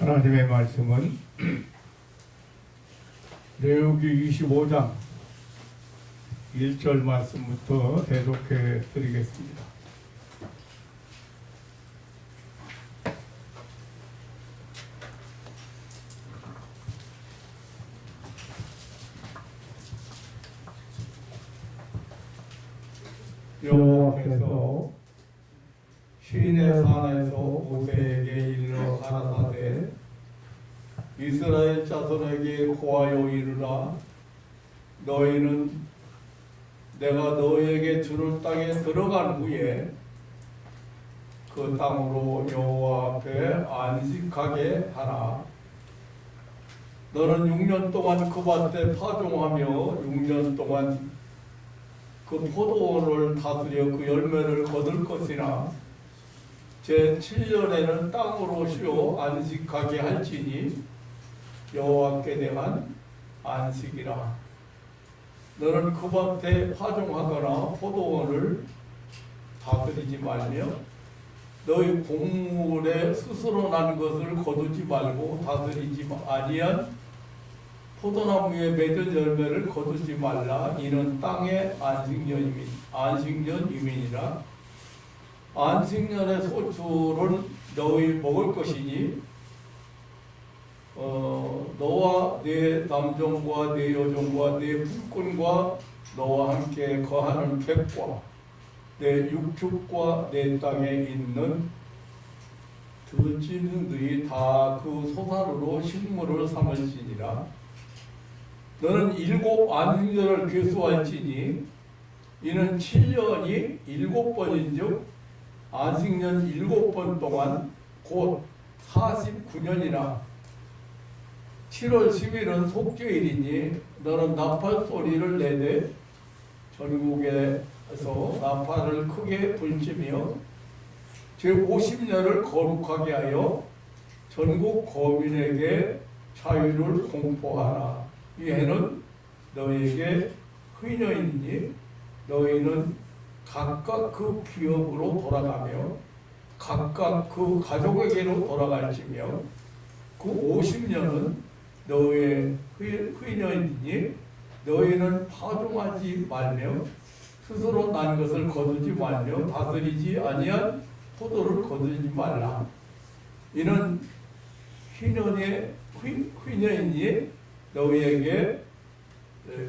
하나님의 말씀은 레위기 25장 1절 말씀부터 대독해 드리겠습니다. 여호와께서 시내 산에서 모세에게 일러 가라사대 이스라엘 자손에게 고하여 이르라. 너희는 내가 너희에게 주는 땅에 들어간 후에 그 땅으로 여호와 앞에 안식하게 하라. 너는 6년 동안 그 밭에 파종하며 6년 동안 그 포도원을 다스려 그 열매를 거둘 것이나 제7년에는 땅으로 쉬어 안식하게 할지니 여호와께 대한 안식이라. 너는 그 밭에 파종하거나 포도원을 다스리지 말며 너희 곡물에 스스로 난 것을 거두지 말고 다스리지 아니한 포도나무에 맺은 열매를 거두지 말라. 이는 땅의 안식년임이니라. 안식년의 소출은 너희 먹을 것이니 너와 네 남종과 네 여종과 네 풀꾼과 너와 함께 거하는 객과 내 육축과 내 땅에 있는 들짐승들이 다 그 소산으로 식물을 삼을지니라. 너는 7 안식년을 계수할지니 이는 7년이 7번인즉 안식년 7번 동안 곧 49년이라. 7월 10일은 속죄일이니 너는 나팔 소리를 내되 전국에서 나팔을 크게 불지며 제50년을 거룩하게 하여 전국 거민에게 자유를 공포하라. 이 해는 너희에게 의녀이니 너희는 각각 그 기업으로 돌아가며 각각 그 가족에게로 돌아갈지며 그 50년은 너희의 의녀이니 너희는 파종하지 말며 스스로 난 것을 거두지 말며 다스리지 아니한 포도를 거두지 말라. 이는 희년이니 너희에게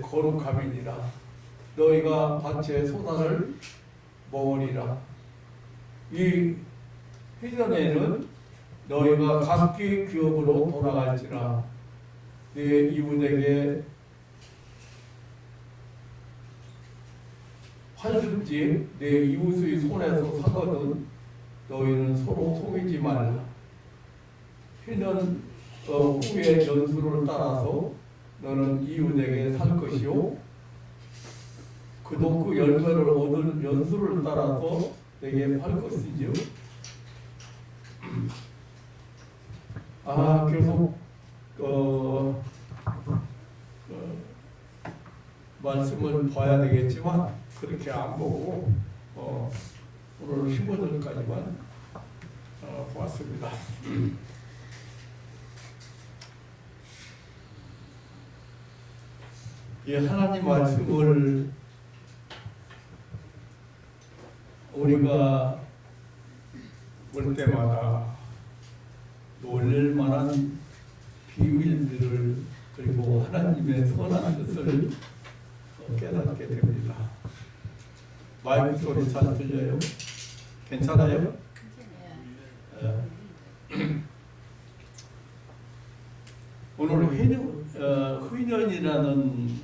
거룩함이니라. 너희가 밭의 소산을 먹으리라. 이 희년에는 너희가 각기 기업으로 돌아갈지라. 네 이웃에게 팔든지 내 이웃의 손에서 사거든 너희는 서로 속이지 말라. 희년 후의 연수를 따라서 너는 이웃에게 살 것이요 그도 그 열매를 얻은 연수를 따라서 내게 팔 것이지요. 계속 말씀을 봐야 되겠지만 그렇게 안 보고 오늘 15절까지만 보았습니다. 이 하나님 말씀을 우리가 볼 때마다 놀랄 만한 비밀들을 그리고 하나님의 선한 뜻을 깨닫게 됩니다. 마이크 소리 잘 들려요? 괜찮아요? 오늘 희년이라는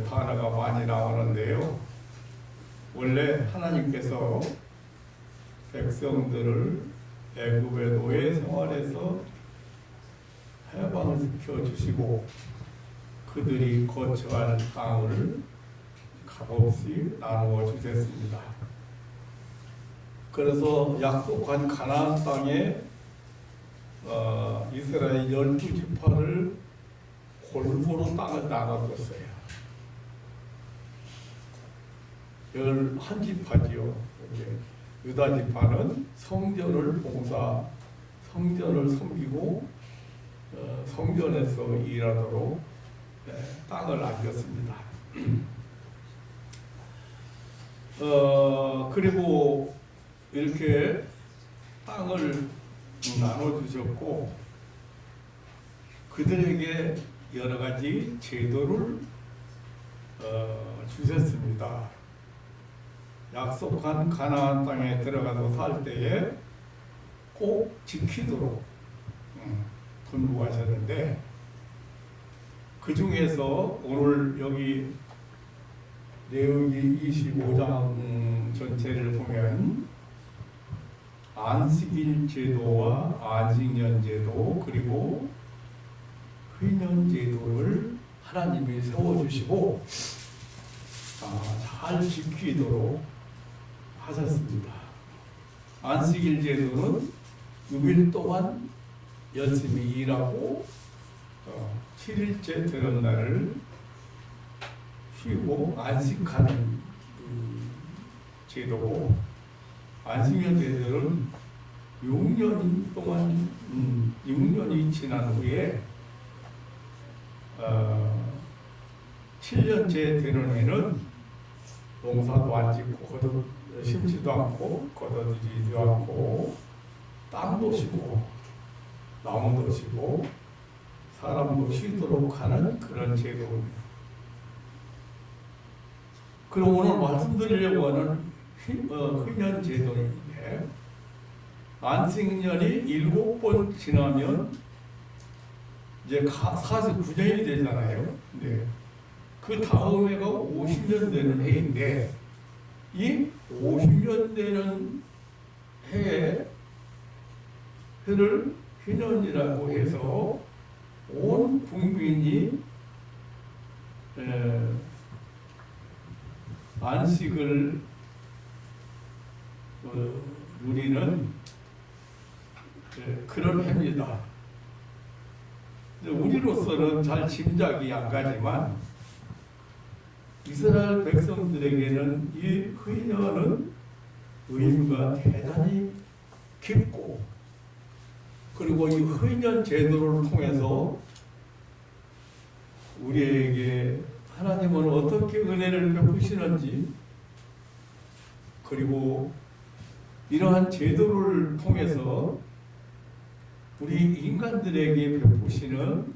단어가 많이 나오는데요. 원래 하나님께서 백성들을 애굽의 노예 생활에서 해방시켜 주시고 그들이 거처할 땅을 값없이 나누어 주셨습니다. 그래서 약속한 가나안 땅에 이스라엘 12지파를 골고루 땅을 나눠줬어요. 11지파지요. 유다 지파는 성전을 성전을 섬기고 성전에서 일하도록 땅을 안겼습니다. 그리고 이렇게 땅을 나눠주셨고 그들에게 여러 가지 제도를 주셨습니다. 약속한 가나안 땅에 들어가서 살 때에 꼭 지키도록 권고하셨는데 그 중에서 오늘 여기 레위기 25장 전체를 보면 안식일 제도와 안식년 제도 그리고 회년 제도를 하나님이 세워주시고 잘 지키도록 하셨습니다. 안식일 제도는 6일 동안 열심히 일하고 7일째 되는 날을 쉬고 안식하는 제도고 안식년 제도는 6년 동안 6년이 지난 후에 7년째 되는 해는 농사도 안 짓고 심지도 않고 거둬들이지도 않고 땅도 쉬고 나무도 쉬고 사람도 쉬도록 하는 그런 제도입니다. 그럼 오늘 말씀드리려고 하는 회년 제도인데 안식년이 7번 지나면 이제 49년이 되잖아요. 네. 그 다음 해가 50년 되는 해인데 이 50년 되는 해를 회년이라고 해서 온 국민이 안식을 누리는 그런 해입니다. 우리로서는 잘 짐작이 안 가지만 이스라엘 백성들에게는 이 회년은 의미가 대단히 깊고 그리고 이 회년 제도를 통해서 우리에게 하나님은 어떻게 은혜를 베푸시는지 그리고 이러한 제도를 통해서 우리 인간들에게 베푸시는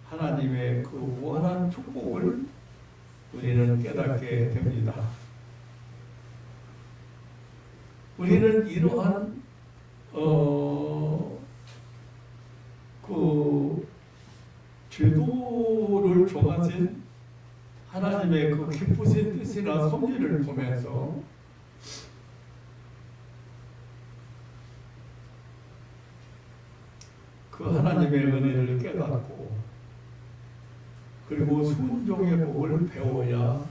하나님의 그 무한한 축복을 우리는 깨닫게 됩니다. 우리는 이러한 그 제도를 정하신 하나님의 그 기쁘신 뜻이나 섭리를 보면서 그 하나님의 은혜를 깨닫고 그리고 순종의 복을 배워야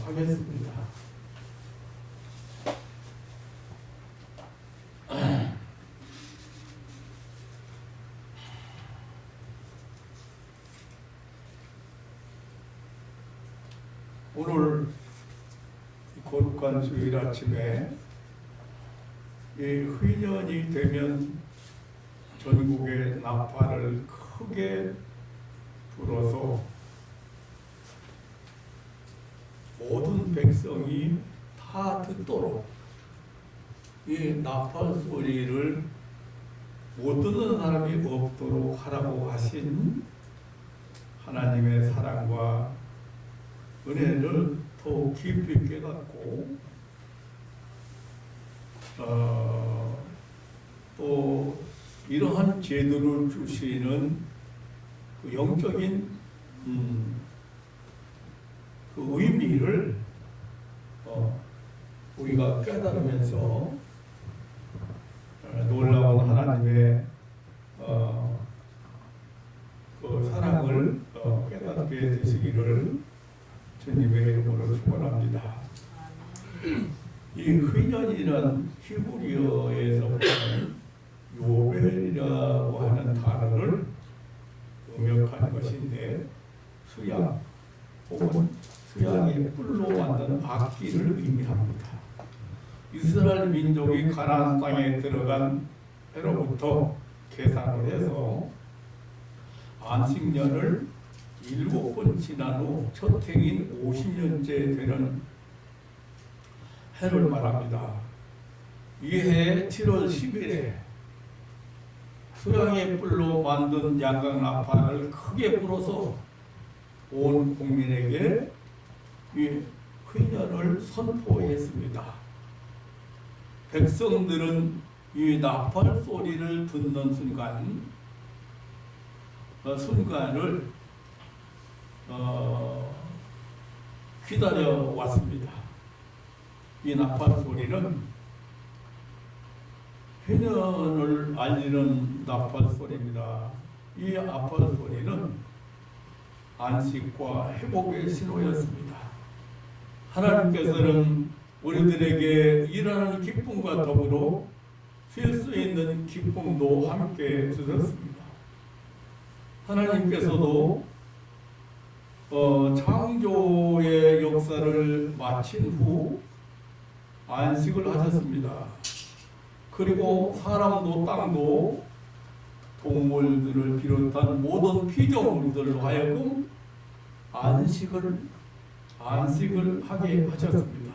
하겠습니다. 오늘 거룩한 수요일 아침에 이 회년이 되면 전국에 나팔을 크게 불어서 모든 백성이 다 듣도록 이 나팔 소리를 못 듣는 사람이 없도록 하라고 하신 하나님의 사랑과 은혜를 더욱 깊이 깨닫고 또 이러한 제도를 주시는 그 영적인 그 의미를 우리가 깨달으면서 놀라운 하나님의 그 사랑을 깨닫게 되시기를 주님의 이름으로 축원합니다. 이 회년이란 히브리어에서 보면 요벨이라고 하는 단어를 음역한 것인데 수양 혹은 수양의 뿔로 만든 악기를 의미합니다. 이스라엘 민족이 가나안 땅에 들어간 해로부터 계산을 해서 안식년을 7번 지난 후 첫 해인 50년째 되는 해를 말합니다. 이 해 7월 10일에 수양의 뿔로 만든 양강나팔을 크게 불어서 온 국민에게 이 회년을 선포했습니다. 백성들은 이 나팔 소리를 듣는 순간을 기다려 왔습니다. 이 나팔 소리는 회년을 알리는 나팔 소리입니다. 이 나팔 소리는 안식과 회복의 신호였습니다. 하나님께서는 우리들에게 일하는 기쁨과 더불어 쉴 수 있는 기쁨도 함께 주셨습니다. 하나님께서도 창조의 역사를 마친 후 안식을 하셨습니다. 그리고 사람도 땅도 동물들을 비롯한 모든 피조물들로 하여금 안식을 하게 하셨습니다.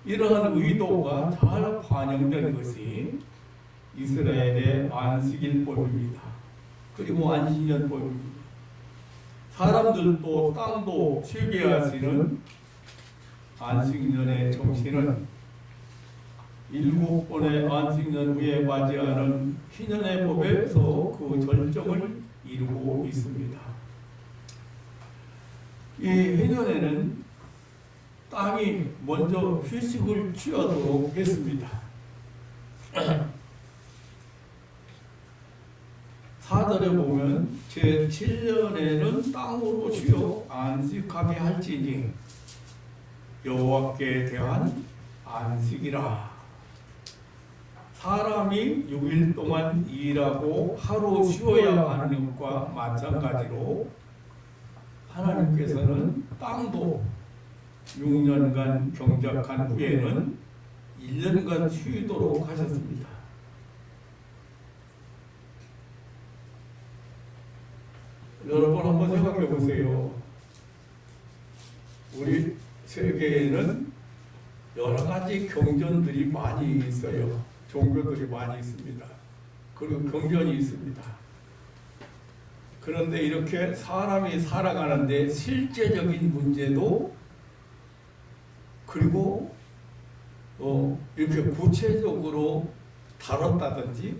이러한 의도가 잘 반영된 것이 이스라엘의 안식일법입니다. 그리고 안식년법입니다. 사람들도 땅도 쉬게 하시는 안식년의 정신은 7번의 안식년 후에 맞이하는 희년의 법에서 그 절정을 이루고 있습니다. 이 희년에는 땅이 먼저 휴식을 취하도록 했습니다. 4절에 보면 제7년에는 땅으로 쉬어 안식하게 할지니 여호와께 대한 안식이라. 사람이 6일 동안 일하고 하루 쉬어야 하는 것과 마찬가지로 하나님께서는 땅도 6년간 경작한 후에는 1년간 쉬도록 하셨습니다. 여러분 한번 생각해 보세요. 우리 세계에는 여러 가지 경전들이 많이 있어요. 종교들이 많이 있습니다. 그리고 경전이 있습니다. 그런데 이렇게 사람이 살아가는데 실제적인 문제도 그리고 이렇게 구체적으로 다뤘다든지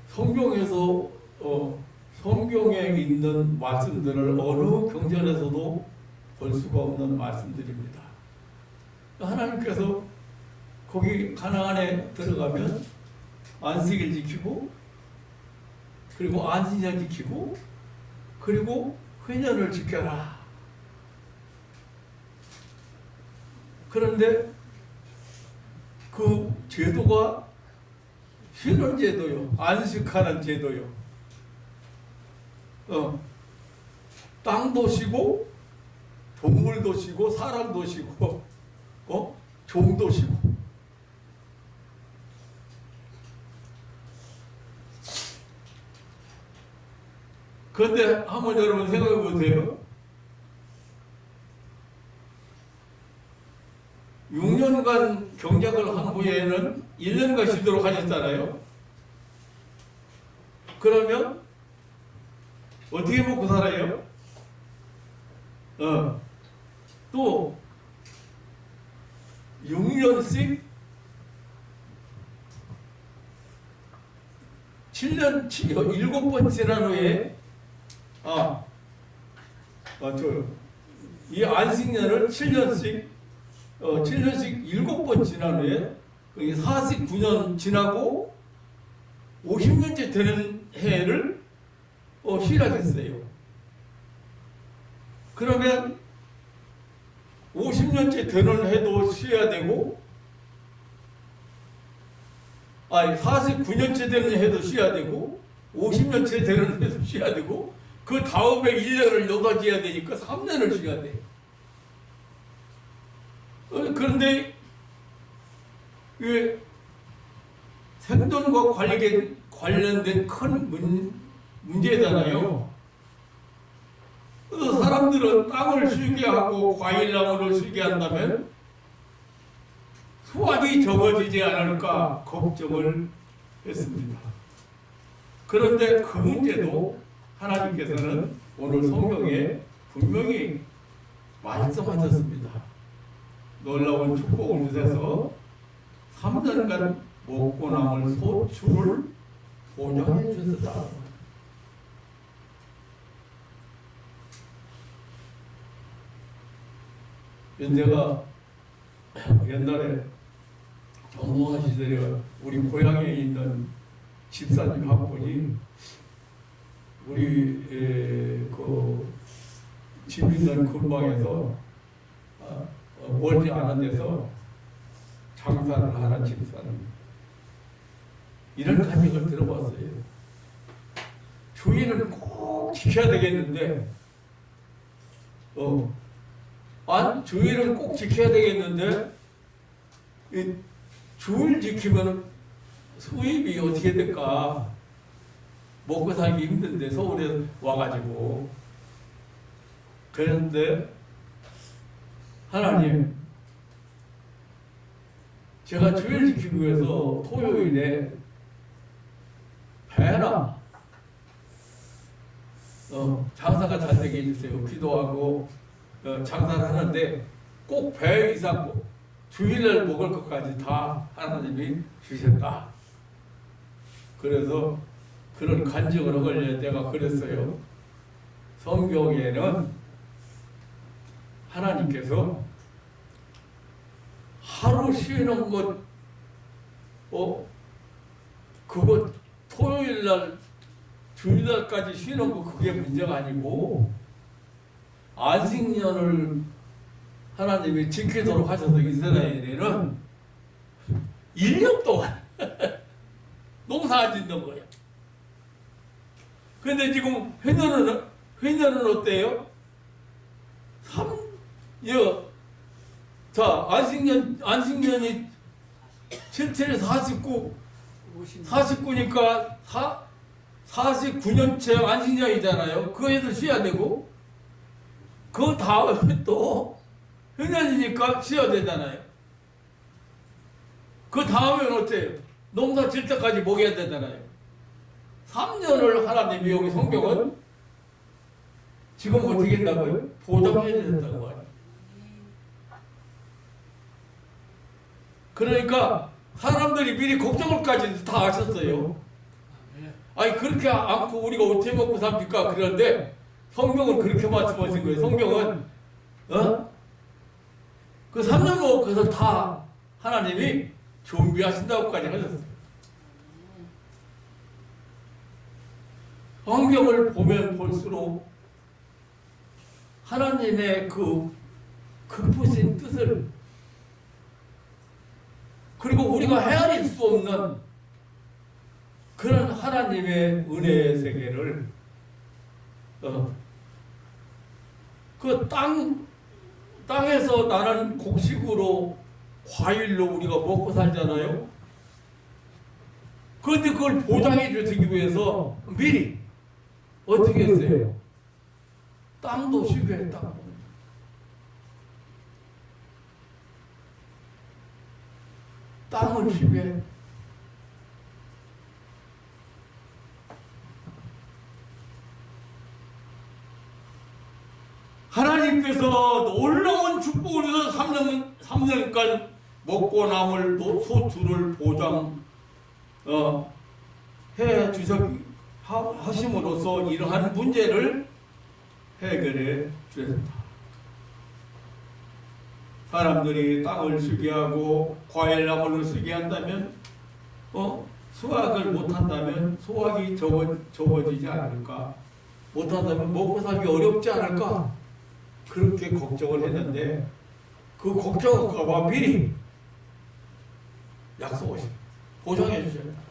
성경에서 성경에 있는 말씀들을 어느 경전에서도 볼 수가 없는 말씀들입니다. 하나님께서 거기 가나안에 들어가면 안식일 지키고 그리고 안식일 지키고 그리고 회년을 지켜라. 그런데 그 제도가 쉬는 제도요, 안식하는 제도요. 땅도 쉬고 동물도 쉬고 사람도 쉬고 종도 쉬고. 그런데 한번 여러분 생각해 보세요. 6년간 경작을 한 후에는 1년간 쉬도록 하셨잖아요. 그러면 어떻게 먹고 살아요? 또 6년씩 7번 지난 후에 이 안식년을 7년씩 7번 지난 후에 49년 지나고 50년째 되는 해를 쉬라겠어요. 그러면 50년째 되는 해도 쉬어야 되고 49년째 되는 해도 쉬어야 되고 50년째 되는 해도 쉬어야 되고 그 다음에 1년을 여가지어야 되니까 3년을 쉬어야 돼요. 그런데 이게 생존과 관련된 큰 문제잖아요. 그래서 사람들은 땅을 쉬게 하고 과일나무를 쉬게 한다면 수확이 적어지지 않을까 걱정을 했습니다. 그런데 그 문제도 하나님께서는 오늘 성경에 분명히 말씀하셨습니다. 놀라운 축복을 주셔서 3년간 먹고 남을 소출을 보장해 주셨다. 제가 옛날에 전무한 시절에 우리 고향에 있는 집사님 한 분이 우리 그 집 있는 근방에서 멀지 않은 데서 장사를 하는 집사님, 이런 가정을 들어봤어요. 주의를 꼭 지켜야 되겠는데, 주의를 꼭 지켜야 되겠는데, 이 주의를 지키면 수입이 어떻게 될까? 먹고 살기 힘든데 서울에 와가지고. 그런데 하나님, 제가 주의를 지키기 위해서 토요일에 배나 장사가 잘 되게 해주세요. 기도하고 장사를 하는데 꼭 배 이상 주일날 먹을 것까지 다 하나님이 주셨다. 그래서 그런 간증을 하길래 내가 그랬어요. 성경에는 하나님께서 하루 쉬는 것, 그거 토요일날, 주일날까지 쉬는 거 그게 문제가 아니고, 안식년을 하나님이 지키도록 하셔서 이스라엘에는 1년 동안 농사 짓는 거예요. 근데 지금 회년은 어때요? 안식년이 77에 49니까 49년째 안식년이잖아요. 그거에도 쉬어야 되고, 그 다음에 또 회년이니까 쉬어야 되잖아요. 그 다음에는 어때요? 농사 질 때까지 먹여야 되잖아요. 3년을 하나님이 여기 성경은 지금 어떻게 한다고요? 보장해 주셨다고 하죠. 그러니까 사람들이 미리 걱정을까지 다 하셨어요. 아니 그렇게 않고 우리가 어떻게 먹고 삽니까? 그런데 성경은 그렇게 말씀하신 거예요. 성경은 그 3년 먹을 것을 다 하나님이 준비하신다고까지 하셨어요. 성경을 보면 볼수록 하나님의 그 깊으신 뜻을, 그리고 우리가 헤아릴 수 없는 그런 하나님의 은혜의 세계를 그 땅에서 나는 곡식으로 과일로 우리가 먹고 살잖아요. 그런데 그걸 보장해 주기 위해서 미리 어떻게 했어요? 땅도 쉬게 했다. 땅을 쉬게 했다. 하나님께서 놀라운 축복을 주셔서 3년간 먹고 남을 소출을 보장 해 하심으로써 이러한 문제를 해결해 주셨다. 사람들이 땅을 쉬게 하고 과일나무를 쉬게 한다면 수확을 못한다면 수확이 적어지지 않을까, 못한다면 먹고 살기 어렵지 않을까, 그렇게 걱정을 했는데 그 걱정과 미리 약속을 보장해 주셨다.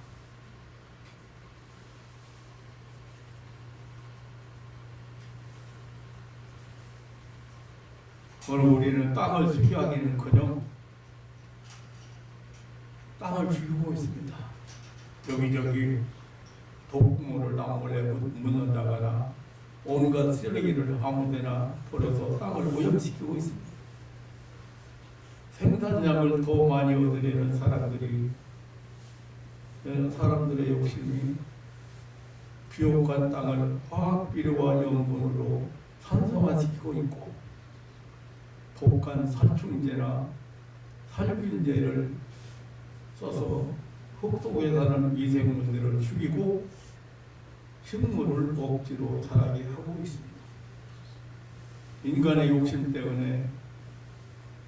오늘 우리는 땅을 수기하기는커녕 땅을 죽이고 있습니다. 여기저기 독물을 나무에 묻는다거나 온갖 쓰레기를 아무데나 버려서 땅을 오염시키고 있습니다. 생산량을 더 많이 얻으려는 사람들의 욕심이 비옥한 땅을 화학비료와 염분으로 산성화시키고 있고, 독한 살충제나 살균제를 써서 흙 속에 사는 미생물들을 죽이고 식물을 억지로 자라게 하고 있습니다. 인간의 욕심 때문에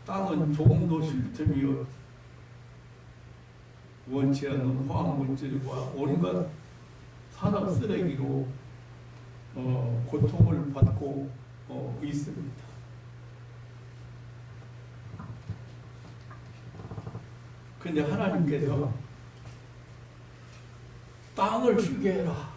땅은 조금도 쉴 틈이 원치 않는 화학물질과 온갖 산업 쓰레기로 고통을 받고 있습니다. 그런데 하나님께서 땅을 쉬게 해라.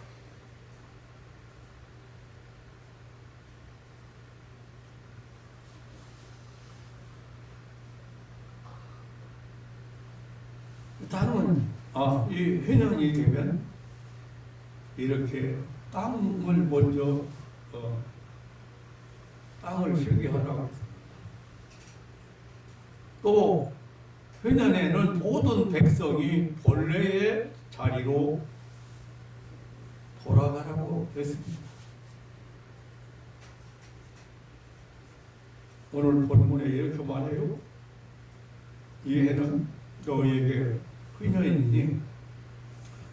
땅은 이 해년이 되면 이렇게 땅을 먼저 땅을 쉬게 하라고 했습니다. 또 회년에는 모든 백성이 본래의 자리로 돌아가라고 했습니다. 오늘 본문에 이렇게 말해요. 이 해는 너희에게 회년이니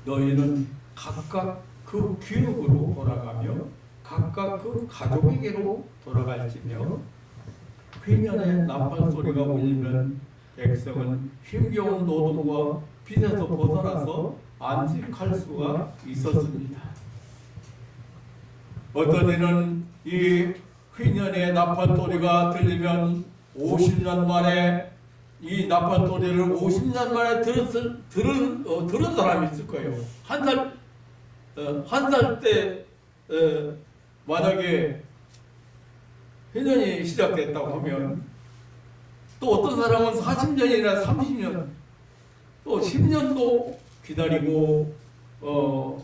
너희는 각각 그 기업으로 돌아가며 각각 그 가족에게로 돌아갈지며, 회년에 나팔 소리가 울리면 백성은 힘겨운 노동과 빚에서 벗어나서 안식할 수가 있었습니다. 어떤 이는 이 회년에 나팔 소리가 들리면 50년 만에 이 나팔 소리를 50년 만에 들은 사람이 있을 거예요. 한 살 때 만약에 회년이 시작됐다고 하면 또 어떤 사람은 40년이나 30년 또 10년도 기다리고 또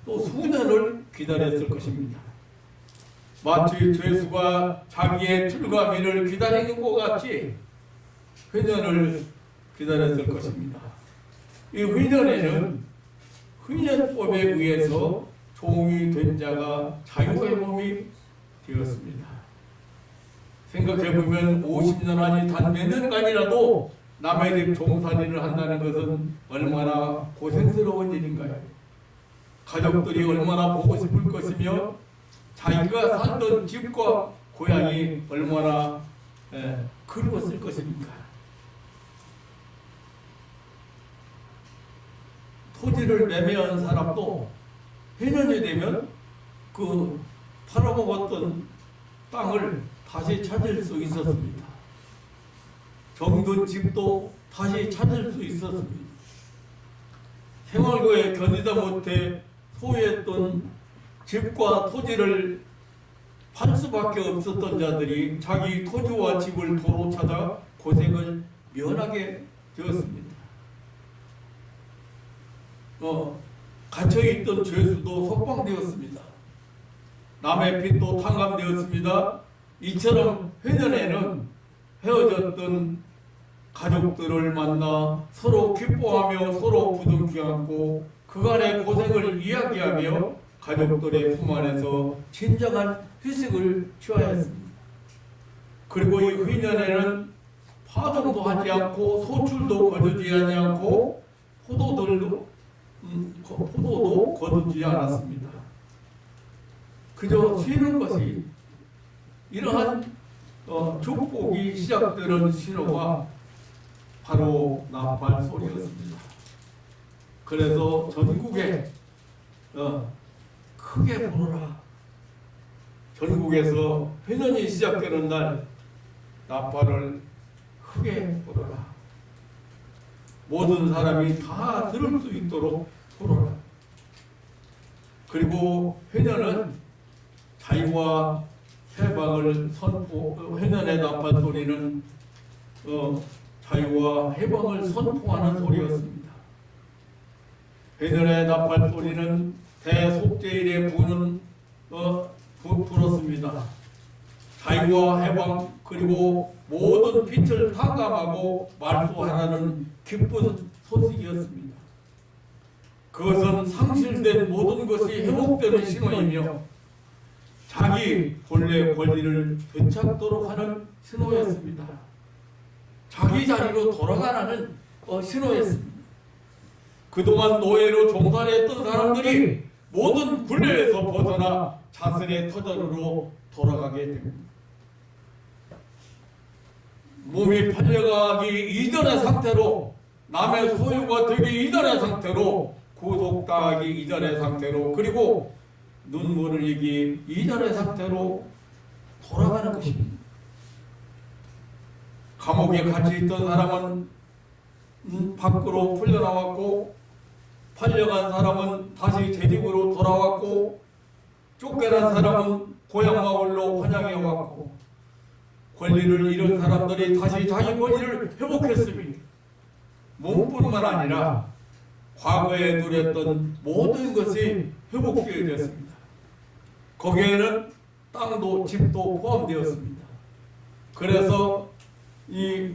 수년을 기다렸을 것입니다. 마치 죄수가 자기의 출가민을 기다리는 것 같이 회년을 기다렸을 것입니다. 이 회년에는 회년법에 의해서 종이 된 자가 자유의 몸이 되었습니다. 생각해보면 50년 아니 단 몇 년간이라도 남의 집 종살이를 한다는 것은 얼마나 고생스러운 일인가요? 가족들이 얼마나 보고 싶을 것이며 자기가 살던 집과 고향이 얼마나 그리웠을 것입니까? 토지를 매매한 사람도 해년이 되면 그 팔아먹었던 땅을 다시 찾을 수 있었습니다. 정든 집도 다시 찾을 수 있었습니다. 생활고에 견디다 못해 소유했던 집과 토지를 팔 수밖에 없었던 자들이 자기 토지와 집을 도로 찾아 고생을 면하게 되었습니다. 갇혀있던 죄수도 석방되었습니다. 남의 빚도 탕감되었습니다. 이처럼 회년에는 헤어졌던 가족들을 만나 서로 기뻐하며 서로 부둥켜 안고 그간의 고생을 이야기하며 가족들의 품 안에서 진정한 휴식을 취하였습니다. 그리고 이 회년에는 파종도 하지 않고 소출도 거두지 않고 포도도 거두지 않았습니다. 그저 쉬는 것이 이러한 축복이 시작되는 신호가 바로 나팔 소리였습니다. 그래서 전국에 크게 부르라. 전국에서 회년이 시작되는 날 나팔을 크게 부르라. 모든 사람이 다 들을 수 있도록 부르라. 그리고 회년은 자유와 해방을 회년의 나팔 소리는 자유와 해방을 선포하는 소리였습니다. 회년의 나팔 소리는 대속죄일에 불었습니다. 자유와 해방 그리고 모든 빛을 탕감하고 말소하라는 기쁜 소식이었습니다. 그것은 상실된 모든 것이 회복되는 신호이며 자기 본래 권리를 되찾도록 하는 신호였습니다. 자기 자리로 돌아가라는 신호였습니다. 그동안 노예로 종살이했던 사람들이 모든 굴레에서 벗어나 자신의 터전으로 돌아가게 됩니다. 몸이 팔려가기 이전의 상태로, 남의 소유가 되기 이전의 상태로, 구속당하기 이전의 상태로, 그리고 눈물을 흘리기 이전의 상태로 돌아가는 것입니다. 감옥에 갇혀 있던 사람은 밖으로 풀려나왔고, 팔려간 사람은 다시 제 집으로 돌아왔고, 쫓겨난 사람은 고향 마을로 환영해 왔고, 권리를 잃은 사람들이 다시 자기 권리를 회복했습니다. 몸뿐만 아니라 과거에 누렸던 모든 것이 회복되게 되었습니다. 거기에는 땅도 집도 포함되었습니다. 그래서 이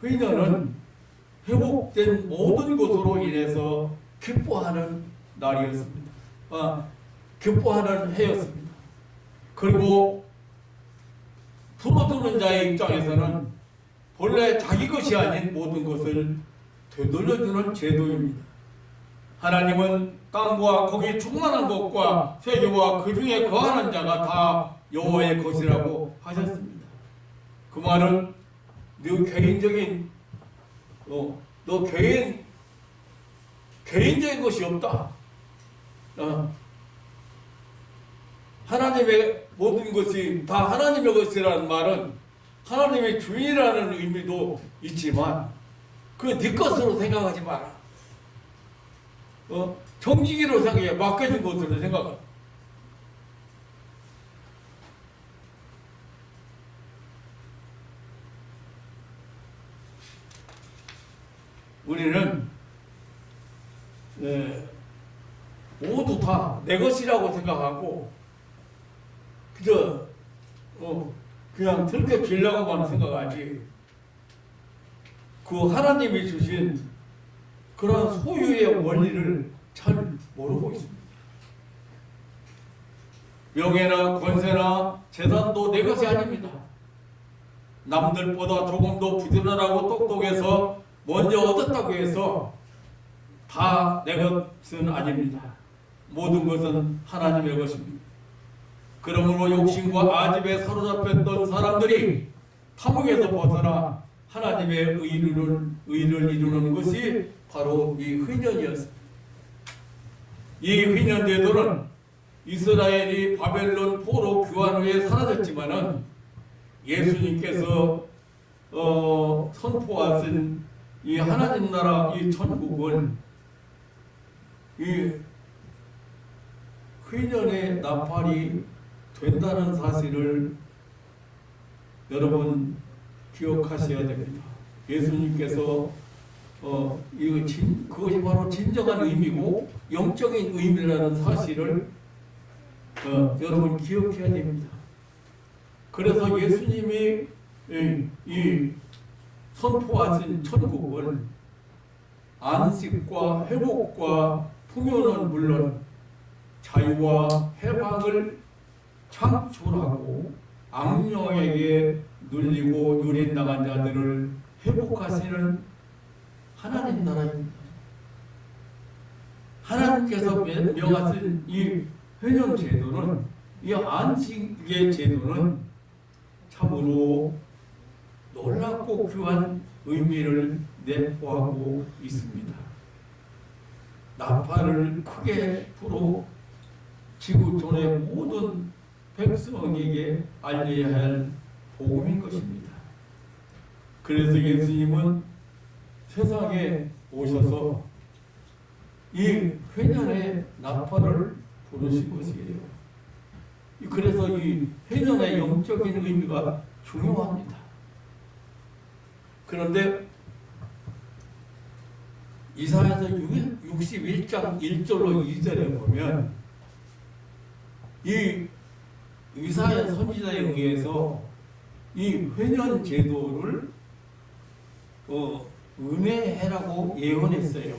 회년은 회복된 모든 것으로 인해서 기뻐하는 날이었습니다. 기뻐하는 해였습니다. 그리고 풀어주는 자의 입장에서는 본래 자기 것이 아닌 모든 것을 되돌려주는 제도입니다. 하나님은 땅과 거기 충만한 것과 세계와 그 중에 거하는 자가 다 여호와의 것이라고 하셨습니다. 그 말은 너 개인적인 너 개인적인 것이 없다. 하나님의 모든 것이 다 하나님의 것이라는 말은 하나님의 주인이라는 의미도 있지만 그 네 것으로 생각하지 마라. 정직이로 생각해. 맡겨진 것으로 생각하라. 우리는 모두 다 내 것이라고 생각하고 그냥 들켜 빌려고만 생각하지, 그 하나님이 주신 그런 소유의 원리를 잘 모르고 있습니다. 명예나 권세나 재산도 내 것이 아닙니다. 남들보다 조금 더 부지런하고 똑똑해서 먼저 얻었다고 해서 다 내 것은 아닙니다. 모든 것은 하나님의 것입니다. 그러므로 욕심과 아집에 사로잡혔던 사람들이 탐욕에서 벗어나 하나님의 의를 이루는 것이 바로 이 회년이었습니다. 이 회년 제도는 이스라엘이 바벨론 포로 귀환 후에 사라졌지만은 예수님께서 선포하신 이 하나님 나라 이 천국은 이 회년의 나팔이 된다는 사실을 여러분 기억하셔야 됩니다. 예수님께서 그것이 바로 진정한 의미고 영적인 의미라는 사실을 여러분 기억해야 됩니다. 그래서 예수님이 이 선포하신 천국은 안식과 회복과 풍요는 물론 자유와 해방을 창출하고 악령에게 눌리고 유린당한 자들을 회복하시는 하나님 나라입니다. 하나님께서 명하신 이 회년 제도는, 이 안식의 제도는 참으로 놀랍고 귀한 의미를 내포하고 있습니다. 나팔을 크게 불어 지구촌의 모든 백성에게 알려야 할 복음인 것입니다. 그래서 예수님은 세상에 오셔서 이 회년의 나팔을 부르신 것이에요. 그래서 이 회년의 영적인 의미가 중요합니다. 그런데 이사야서 61장 1절로 2절에 보면 이 이사야 선지자에 의해서 이 회년 제도를 은혜해라고 예언했어요.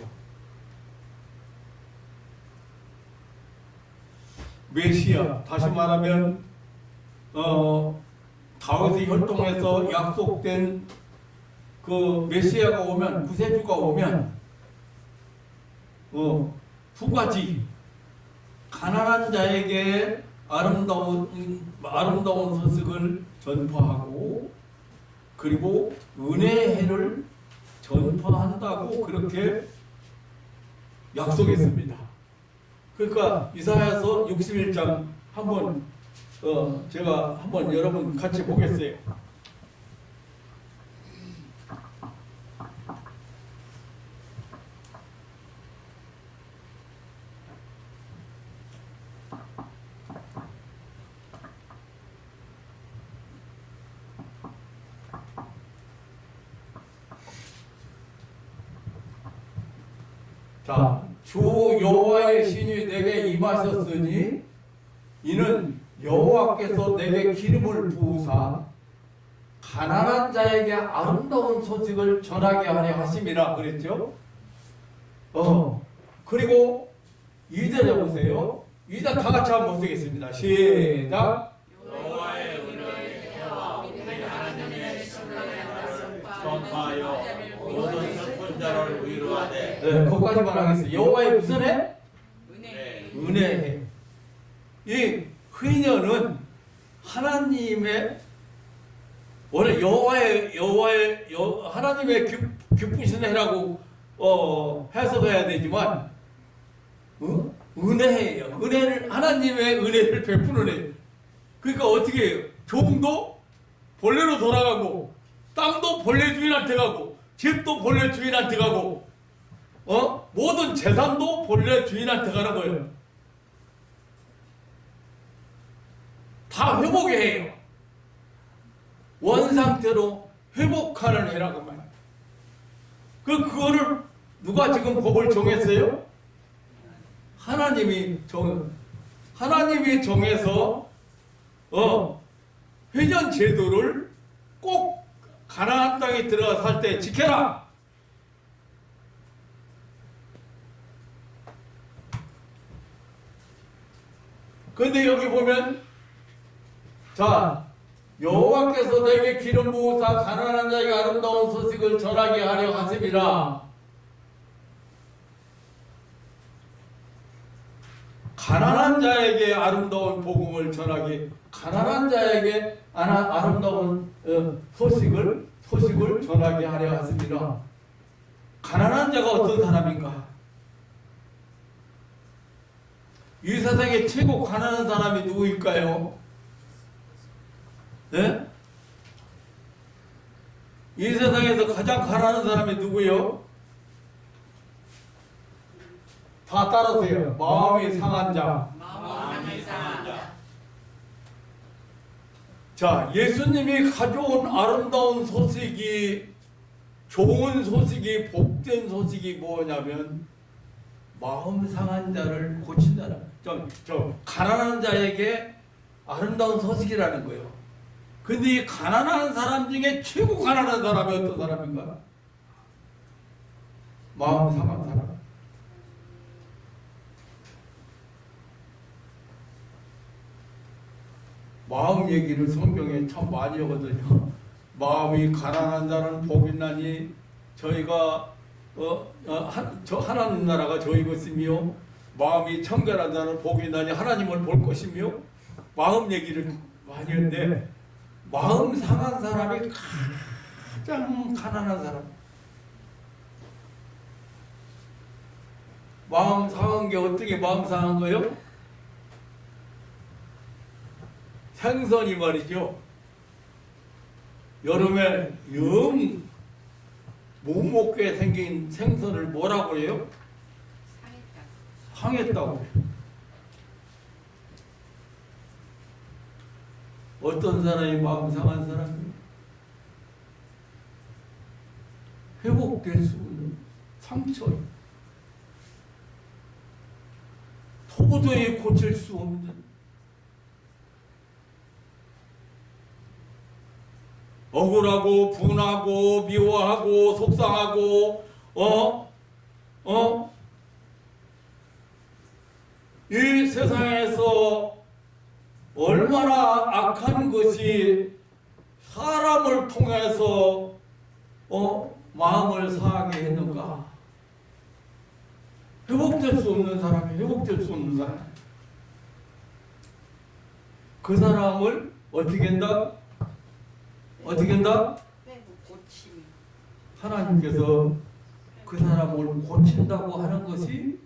메시아, 다시 말하면 다윗의 혈통에서 약속된 그 메시아가 오면, 구세주가 오면 두 가지, 가난한 자에게 아름다운 소식을 전파하고, 그리고 은혜의 해를 전파한다고 그렇게 약속했습니다. 그러니까 이사야서 61장 한번 제가 한번 여러분 같이 보겠어요. 자, 주 여호와의 신이 내게 임하셨으니 이는 여호와께서 내게 기름을 부으사 가난한 자에게 아름다운 소식을 전하게 하려 하심이라 그랬죠. 그리고 2절에 보세요. 2절 다 같이 한번 쓰겠습니다. 시작. 여호와의 은혜와 우리 하나님의 신령의 말씀과 전파하여 모든 슬픈 자를 위로하되. 네, 거기까지만 하겠습니다. 여호와의 무슨 해? 은혜. 은혜해. 이 회년은 하나님의 원래 하나님의 기쁘신 해라고 해석해야 되지만 은혜예요. 은혜를, 하나님의 은혜를 베푸는 해. 그러니까 어떻게 해요? 종도 본래로 돌아가고, 땅도 본래 주인한테 가고, 집도 본래 주인한테 가고, 모든 재산도 본래 주인한테 가는 거예요. 다 회복해 해요. 원상태로 회복하는 해라고 말이에요. 그거를 누가 지금 법을 정했어요? 하나님이 정해서 회년 제도를 꼭 가나안 땅에 들어가 살 때 지켜라. 그런데 여기 보면, 자, 여호와께서 내게 기름 부으사 가난한 자에게 아름다운 소식을 전하게 하려 하심이라. 가난한 자에게 아름다운 복음을 전하게, 가난한 자에게 아름다운 소식을 전하게 하려 하심이라. 가난한 자가 어떤 사람인가? 이 세상에 최고 가난한 사람이 누구일까요? 네? 이 세상에서 가장 가난한 사람이 누구요? 다 따라서요. 마음이 상한 자. 마음이 상한 자. 자, 예수님이 가져온 아름다운 소식이, 좋은 소식이, 복된 소식이 뭐냐면 마음 상한 자를 고친다는, 가난한 자에게 아름다운 소식이라는 거예요. 근데 이 가난한 사람 중에 최고 가난한 사람이 어떤 사람인가? 마음 상한 사람. 마음 얘기를 성경에 참 많이 하거든요. 마음이 가난한 자는 복이 나니 저희가 하나님 나라가 저희 것이며, 마음이 청결한 자는 복이 나니 하나님을 볼 것이며, 마음 얘기를 많이 하는데 마음 상한 사람이 가장 가난한 사람. 마음 상한 게 어떻게 마음 상한 거예요? 생선이 말이죠. 여름에 영 못 먹게 생긴 생선을 뭐라고 해요? 상했다고 해요. 어떤 사람이 마음 상한 사람이 회복될 수 있는 상처, 도저히 고칠 수 없는 억울하고 분하고 미워하고 속상하고 이 세상에서 얼마나 악한 것이 사람을 통해서 마음을 상하게 했는가. 회복될 수 없는 사람이 회복될 수 없는 사람. 그 사람을 어떻게 한다? 어떻게 한다? 고침. 하나님께서 그 사람을 고친다고 하는 것이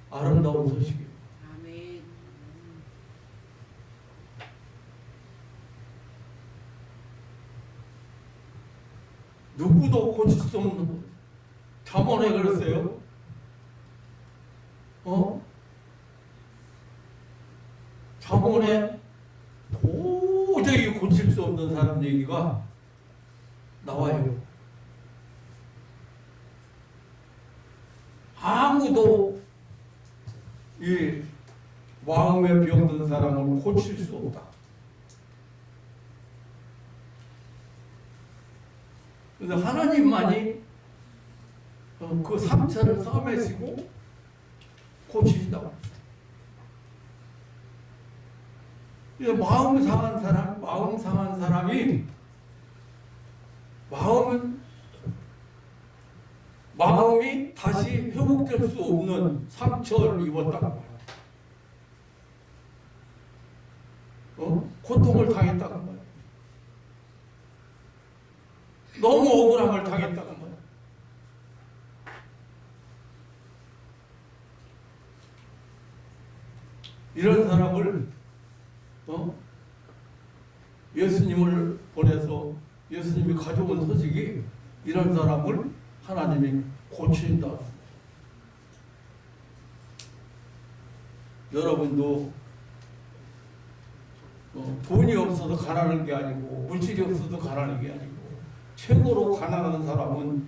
아름다운 소식이에요. 아멘. 누구도 고칠 수 없는 것. 잠언에 그랬어요. 잠언에 도저히 고칠 수 없는 사람 얘기가 나와요. 아무도 이 마음에 병든 사람을 고칠 수 없다. 그래서 하나님만이 그 상처를 싸매시고 고치신다고. 마음 상한 사람이 마음이 다시 회복될 수 없는 상처를 입었다는 거예요. 고통을 당했다는 거예요. 너무 억울함을 당했다는 거예요. 이런 사람을 예수님을 보내서 예수님이 가져온 소식이 이런 사람을 하나님이 고친다. 여러분도 돈이 없어서 가난한 게 아니고 물질이 없어서 가난한 게 아니고 최고로 가난한 사람은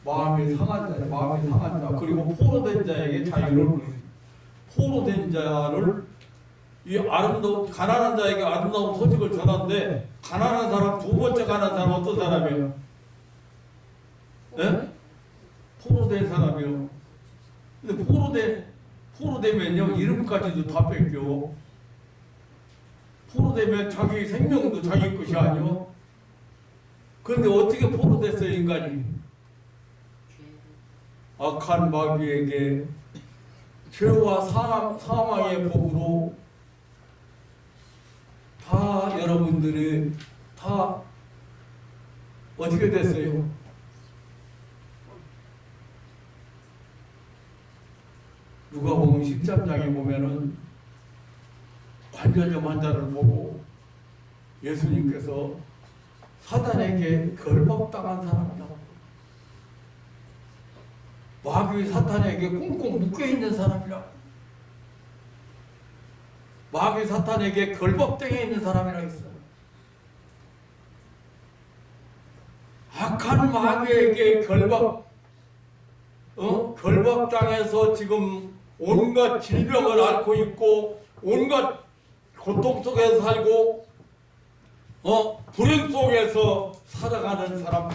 마음이 상한 자, 그리고 포로된 자에게 자유를 포로된 자를 이 아름다운 가난한 자에게 아름다운 소식을 전하는데 가난한 사람 두 번째 가난한 사람 어떤 사람이에요? 예? 포로된 사람이요. 근데 포로되면요 이름까지도 다 뺏겨. 포로되면 자기 생명도 자기 것이 아니요. 그런데 어떻게 포로됐어요 인간이? 악한 마귀에게 죄와 사망의 법으로 다 여러분들이 다 어떻게 됐어요? 누가복음 13장에 보면은 관절염 환자를 보고 예수님께서 사단에게 결박당한 사람이라고, 마귀 사탄에게 꽁꽁 묶여있는 사람이라고, 마귀 사탄에게 결박당해 있는 사람이라고 했어요. 악한 마귀에게 결박당해서 지금 온갖 질병을 앓고 있고 온갖 고통 속에서 살고 불행 속에서 살아가는 사람,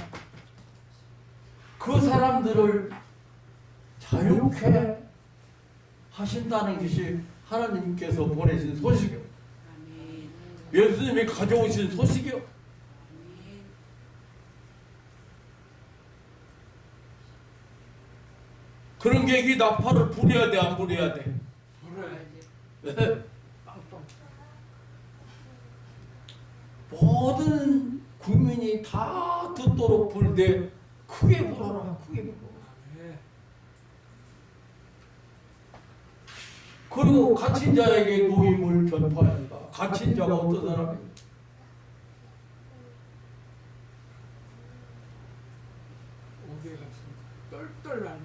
그 사람들을 자유케 하신다는 것이 하나님께서 보내신 소식이요. 예수님이 가져오신 소식이요. 그런 게 이 나팔을 부려야 돼, 안 부려야 돼? 네. 모든 국민이 다 듣도록 불되 크게 불어라, 크게 불어. 그리고 갇힌 자에게 노임을 전파한다. 갇힌 자가 어떤 사람이에요? 똘똘하네.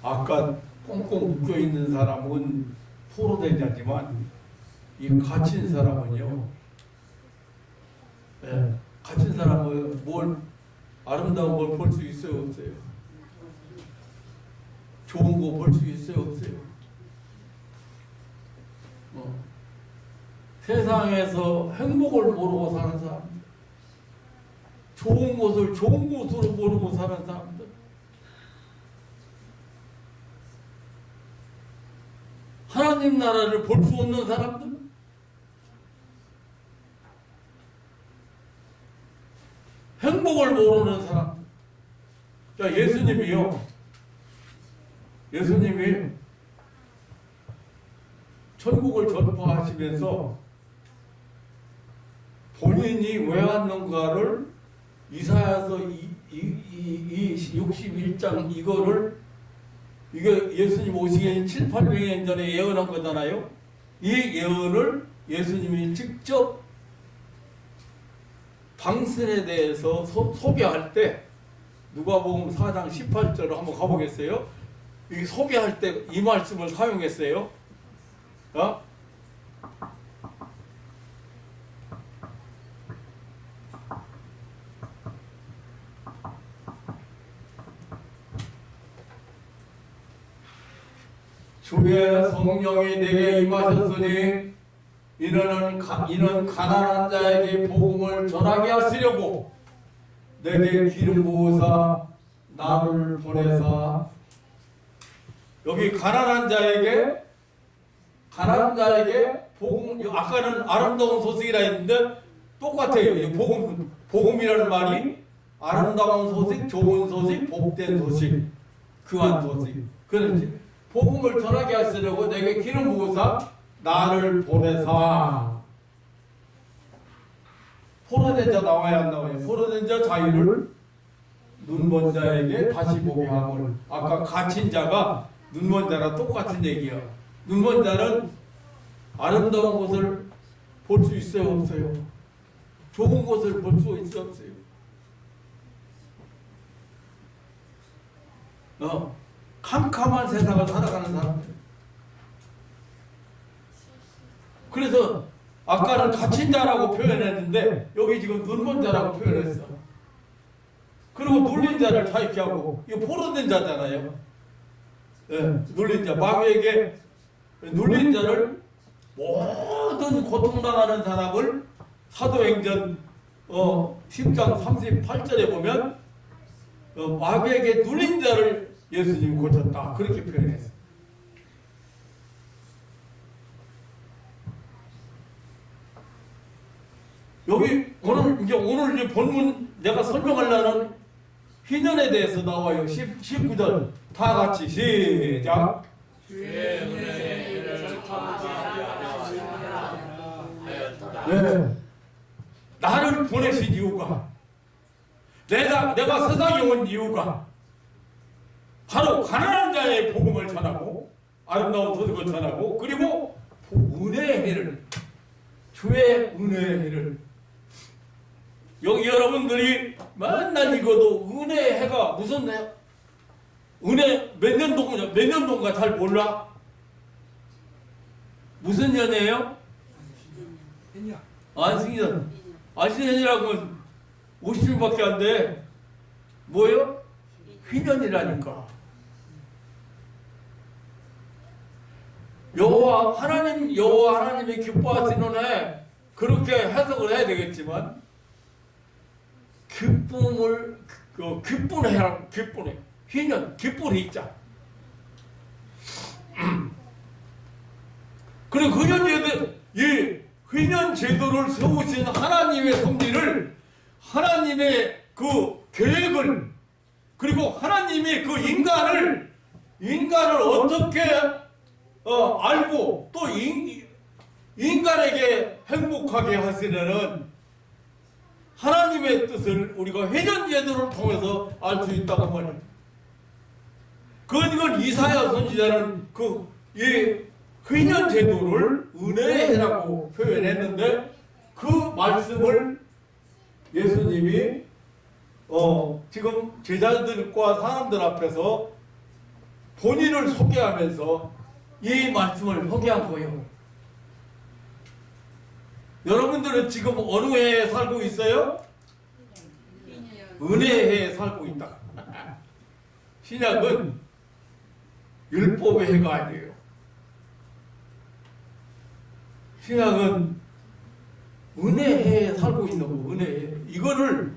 아까 꽁꽁 묶여 있는 사람은 포로된 자지만 이 갇힌 사람은요, 예. 갇힌 사람은 뭘 아름다운 걸 볼 수 있어요, 없어요? 좋은 거 볼 수 있어요, 없어요? 세상에서 행복을 모르고 사는 사람들, 좋은 것을 좋은 것으로 모르고 사는 사람들, 하나님 나라를 볼 수 없는 사람들, 행복을 모르는 사람들. 자, 예수님이 천국을 전파하시면서 본인이 왜 왔는가를 이사야서 61장 이게 예수님 오시기 7, 800년 전에 예언한 거잖아요. 이 예언을 예수님이 직접 당신에 대해서 소개할 때 누가복음 4장 18절을 한번 가보겠어요. 이 소개할 때 이 말씀을 사용했어요. 주의 성령이 내게 임하셨으니 이는 가난한 자에게 복음을 전하게 하시려고 내게 기름 부으사 나를 보내사. 여기 가난한 자에게 복음, 아까는 아름다운 소식이라 했는데 똑같아요. 복음이라는 말이 아름다운 소식, 좋은 소식, 복된 소식, 귀한 소식. 그렇지. 복음을 전하게 하시려고 내게 기름 부으사 나를 보내사. 포로된 자 나와야 안 나와요? 포로된 자 자유를 눈먼 자에게 다시 보게 함을. 아까 갇힌 자가 눈먼 자랑 똑같은 얘기야. 눈먼 자는 아름다운 것을 볼 수 있어요, 없어요? 좋은 것을 볼 수 있어요, 없어요? 캄캄한 세상을 살아가는 사람들. 그래서 아까는 갇힌 자라고 표현했는데 여기 지금 눈먼 자라고 표현했어. 그리고 눌린 자를 타협하고, 이거 포로된 자잖아요. 눌린 자, 마귀에게 눌린 자를, 모든 고통당하는 사람을 사도행전 10장 38절에 보면 마귀에게 눌린 자를 예수님이 고쳤다, 그렇게 표현했어요. 여기 오늘 이제 본문 내가 설명하려는 희년에 대해서 나와요. 19절 다 같이 시작. 주의 은혜를 네. 나를 보내신 이유가, 내가 세상에 온 이유가 바로 가난한 자의 복음을 전하고 아름다운 소식을 전하고, 그리고 은혜의 해를, 주의 은혜의 해를. 여기 여러분들이 맨날 읽어도 은혜의 해가 무슨 해? 은혜 몇 년도인가 잘 몰라? 무슨 년이에요? 안승년. 안승년이라고 하면 50년밖에 안 돼. 뭐예요? 휘년이라니까. 여호와 하나님이 기뻐하시는 해, 그렇게 해석을 해야 되겠지만, 기쁜 해라, 기쁜 해. 휘년, 기쁜 해자. 그리고 이 휘년 제도를 세우신 하나님의 섭리를, 하나님의 그 계획을, 그리고 하나님이 그 인간을 어떻게 알고 또 인간에게 행복하게 하시려는 하나님의 뜻을 우리가 회년 제도를 통해서 알 수 있다고 말합니다. 이건 이사야 선지자는 이 회년 제도를 은혜의 해라고 표현했는데, 그 말씀을 예수님이 지금 제자들과 사람들 앞에서 본인을 소개하면서 이 말씀을 소개한 거예요. 여러분들은 지금 어느 해에 살고 있어요? 은혜의 해에 살고 있다. 신약은 율법의 해가 아니에요. 신약은 은혜의 해에 살고 있는 거, 은혜의 해. 이거를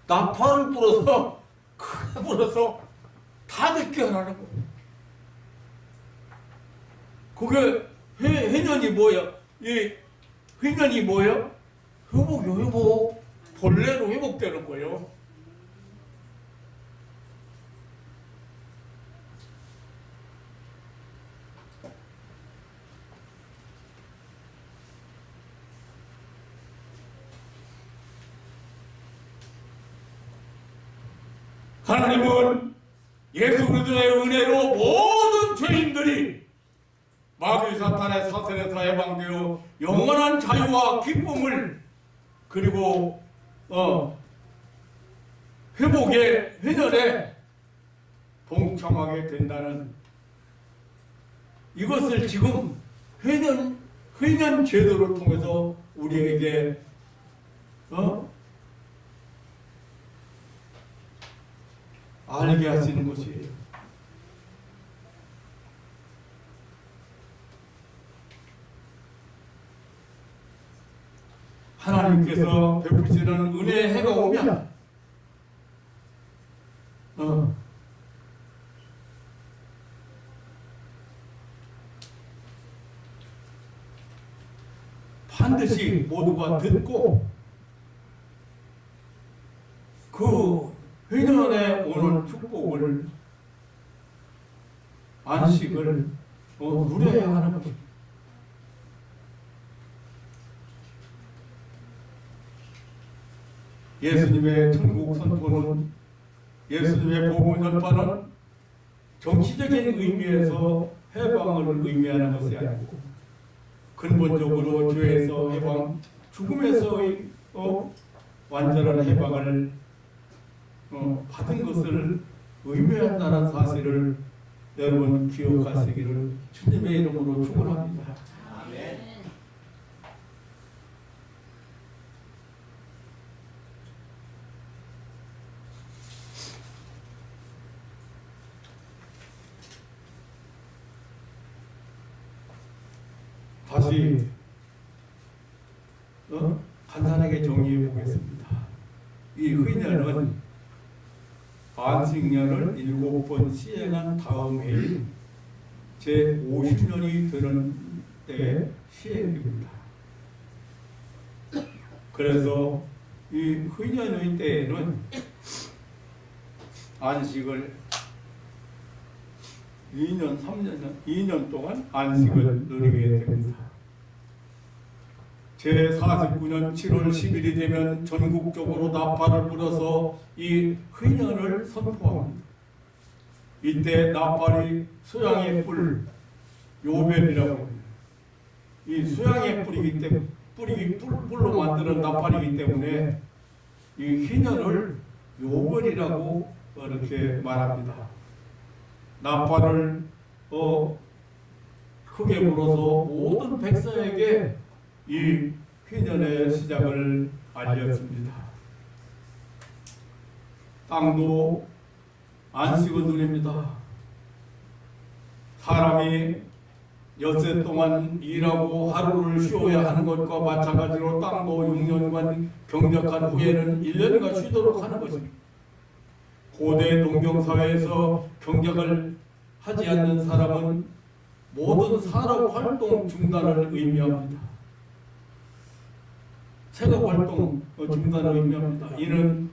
나팔을 불어서 크게 불어서 다 듣게 하라는 거예요. 그게 회년이 뭐야? 이 회년이 뭐야? 회복이요, 회복. 본래로 회복되는 거예요. 하나님은 예수 그리스도의 은혜로 모든 죄인들이 마귀 사탄의 사슬에서 해방되어 영원한 자유와 기쁨을 그리고 회복의 회년에 동참하게 된다는 이것을 지금 회년 제도를 통해서 우리에게 알게 하시는 것이에요. 하나님께서 베푸시는 은혜의 해가 오면 반드시 모두가 듣고 그 회년에 오는 축복을 안식을 누려야 하는 것. 예수님의 천국 선포는 예수님의 복음 전파는 정치적인 의미에서 해방을 의미하는 것이 아니고 근본적으로 죄에서 해방, 죽음에서의 완전한 해방을 받은 것을 의미한다는 사실을 여러분 기억하시기를 주님의 이름으로 축원합니다. 아멘. 다시 간단하게 정리해 보겠습니다. 이 회년은 안식년을 7번 시행한 다음 해인 제50년이 되는 때의 시행입니다. 그래서 이 회년의 때에는 안식을 2년 동안 안식을 누리게 됩니다. 제49년 7월 10일이 되면 전국적으로 나팔을 불어서 이 회년을 선포합니다. 이때 나팔이 수양의 뿔, 요벨이라고 합니다. 이 수양의 뿔이기 때문에 뿔로 만드는 나팔이기 때문에 이 회년을 요벨이라고 이렇게 말합니다. 나팔을 크게 불어서 모든 백성에게 이 회년의 시작을 알렸습니다. 땅도 안식을 누립니다. 사람이 엿새 동안 일하고 하루를 쉬어야 하는 것과 마찬가지로 땅도 6년간 경작한 후에는 1년간 쉬도록 하는 것입니다. 고대 농경사회에서 경작을 하지 않는 사람은 모든 산업활동 중단을 의미합니다. 생업활동 중단을 의미합니다. 이는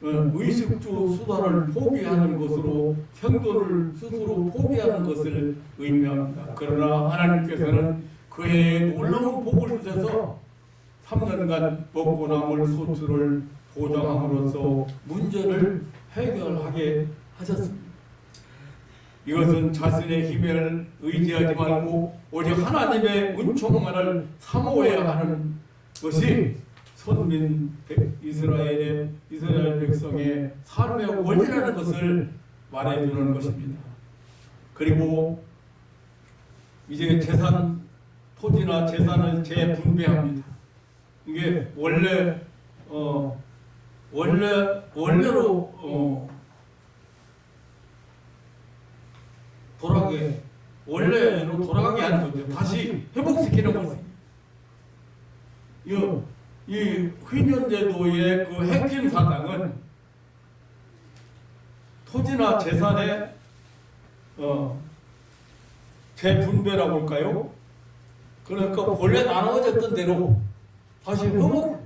의식주 수단을 포기하는 것으로 생존을 스스로 포기하는 것을 의미합니다. 그러나 하나님께서는 그의 놀라운 복을 주셔서 3년간 먹고 남을 소출을 보장함으로써 문제를 해결하게 하셨습니다. 이것은 자신의 힘을 의지하지 말고 오직 하나님의 은총만을 사모해야 하는 것이 선민 이스라엘 백성의 삶의 원리라는 것을 말해주는 것입니다. 그리고 이제 토지나 재산을 재분배합니다. 이게 원래로 원래로 돌아가게 하는 거죠. 다시 회복시키는 거죠. 이 휘년제도의 그 핵심 사상은 토지나 재산의 재분배라고 할까요? 그러니까 본래 나눠졌던 대로 다시 회복,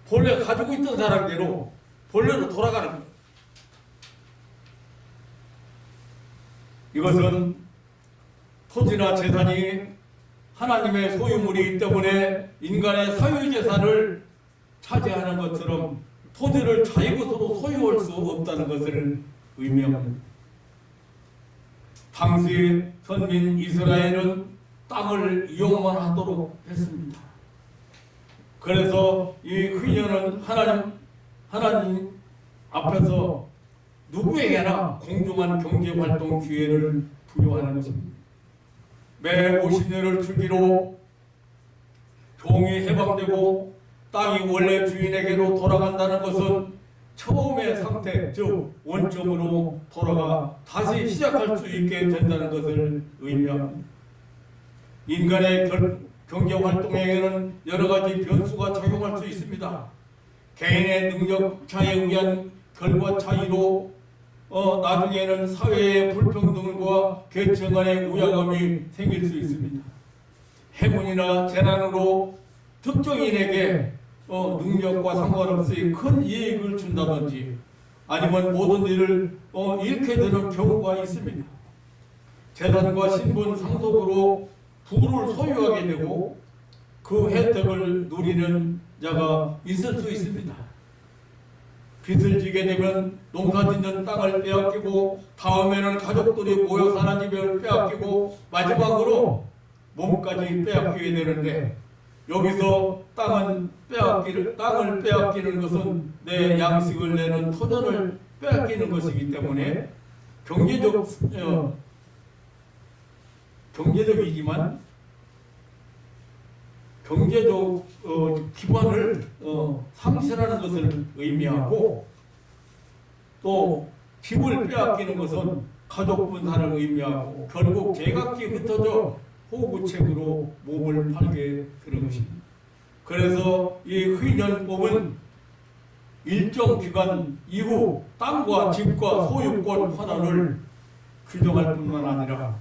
본래 가지고 있던 사람대로 본래로 돌아가는 거예요. 이것은 토지나 재산이 하나님의 소유물이기 때문에 인간의 사유재산을 차지하는 것처럼 토지를 자기 것으로 소유할 수 없다는 것을 의미합니다. 당시 선민 이스라엘은 땅을 이용만 하도록 했습니다. 그래서 이 휘년은 하나님 앞에서 누구에게나 공정한 경제활동 기회를 부여하는 것입니다. 매 50년을 주기로 종이 해방되고 땅이 원래 주인에게로 돌아간다는 것은 처음의 상태, 즉 원점으로 돌아가 다시 시작할 수 있게 된다는 것을 의미합니다. 인간의 경제활동에게는 여러 가지 변수가 작용할 수 있습니다. 개인의 능력 차이에 의한 결과 차이로 나중에는 사회의 불평등과 계층 간의 우야감이 생길 수 있습니다. 행운이나 재난으로 특정인에게 능력과 상관없이 큰 이익을 준다든지 아니면 모든 일을 잃게 되는 경우가 있습니다. 재산과 신분 상속으로 부를 소유하게 되고 그 혜택을 누리는 자가 있을 수 있습니다. 빚을 지게 되면 농사짓는 땅을 빼앗기고 다음에는 가족들이 모여 사는 집을 빼앗기고 마지막으로 몸까지 빼앗기게 되는데 여기서 땅을 빼앗기는 것은 내 양식을 내는 토전을 빼앗기는 것이기 때문에 경제적이지만 경제적 기반을 상실하는 것을 의미하고 또 집을 빼앗기는 것은 가족 분산을 의미하고 결국 제각기 흩어져 호구책으로 몸을 팔게 되는 것입니다. 그래서 이 휘년법은 일정 기간 이후 땅과 집과 소유권 환원을 규정할 뿐만 아니라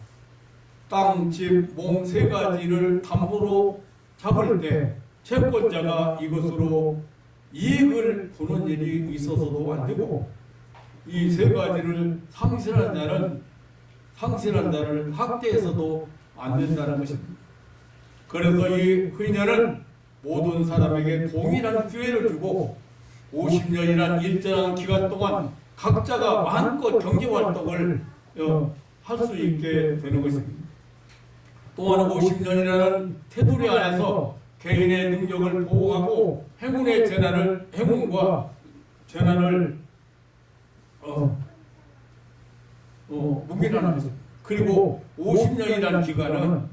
땅, 집, 몸 세 가지를 담보로 잡을 때 채권자가 이것으로 이익을 보는 일이 있어서도 안 되고 이 세 가지를 상실한 자를 학대해서도 안 된다는 것입니다. 그래서 이 휘년은 모든 사람에게 동일한 기회를 주고 50년이란 일정한 기간 동안 각자가 마음껏 경제활동을 할 수 있게 되는 것입니다. 또한 50년이라는 테두리 안에서 개인의 능력을 보호하고 행운과 재난을 묵인하는 것입니다. 그리고 50년이라는 기간은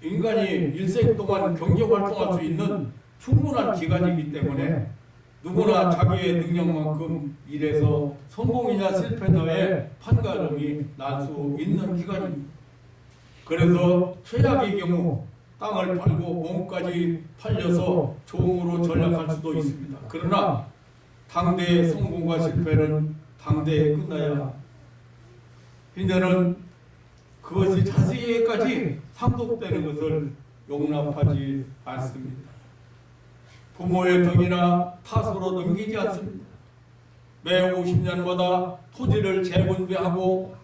인간이 일생 동안 경제활동할 수 있는 충분한 기간이기 때문에 누구나 자기의 능력만큼 일해서 성공이냐 실패냐의 판가름이 날 수 있는 기간입니다. 그래서 최악의 경우 땅을 팔고 몸까지 팔려서 종으로 전락할 수도 있습니다. 그러나 당대의 성공과 실패는 당대에 끝나야 휘년은 그것이 자식에게까지 상속되는 것을 용납하지 않습니다. 부모의 덕이나 탓으로 넘기지 않습니다. 매 50년마다 토지를 재분배하고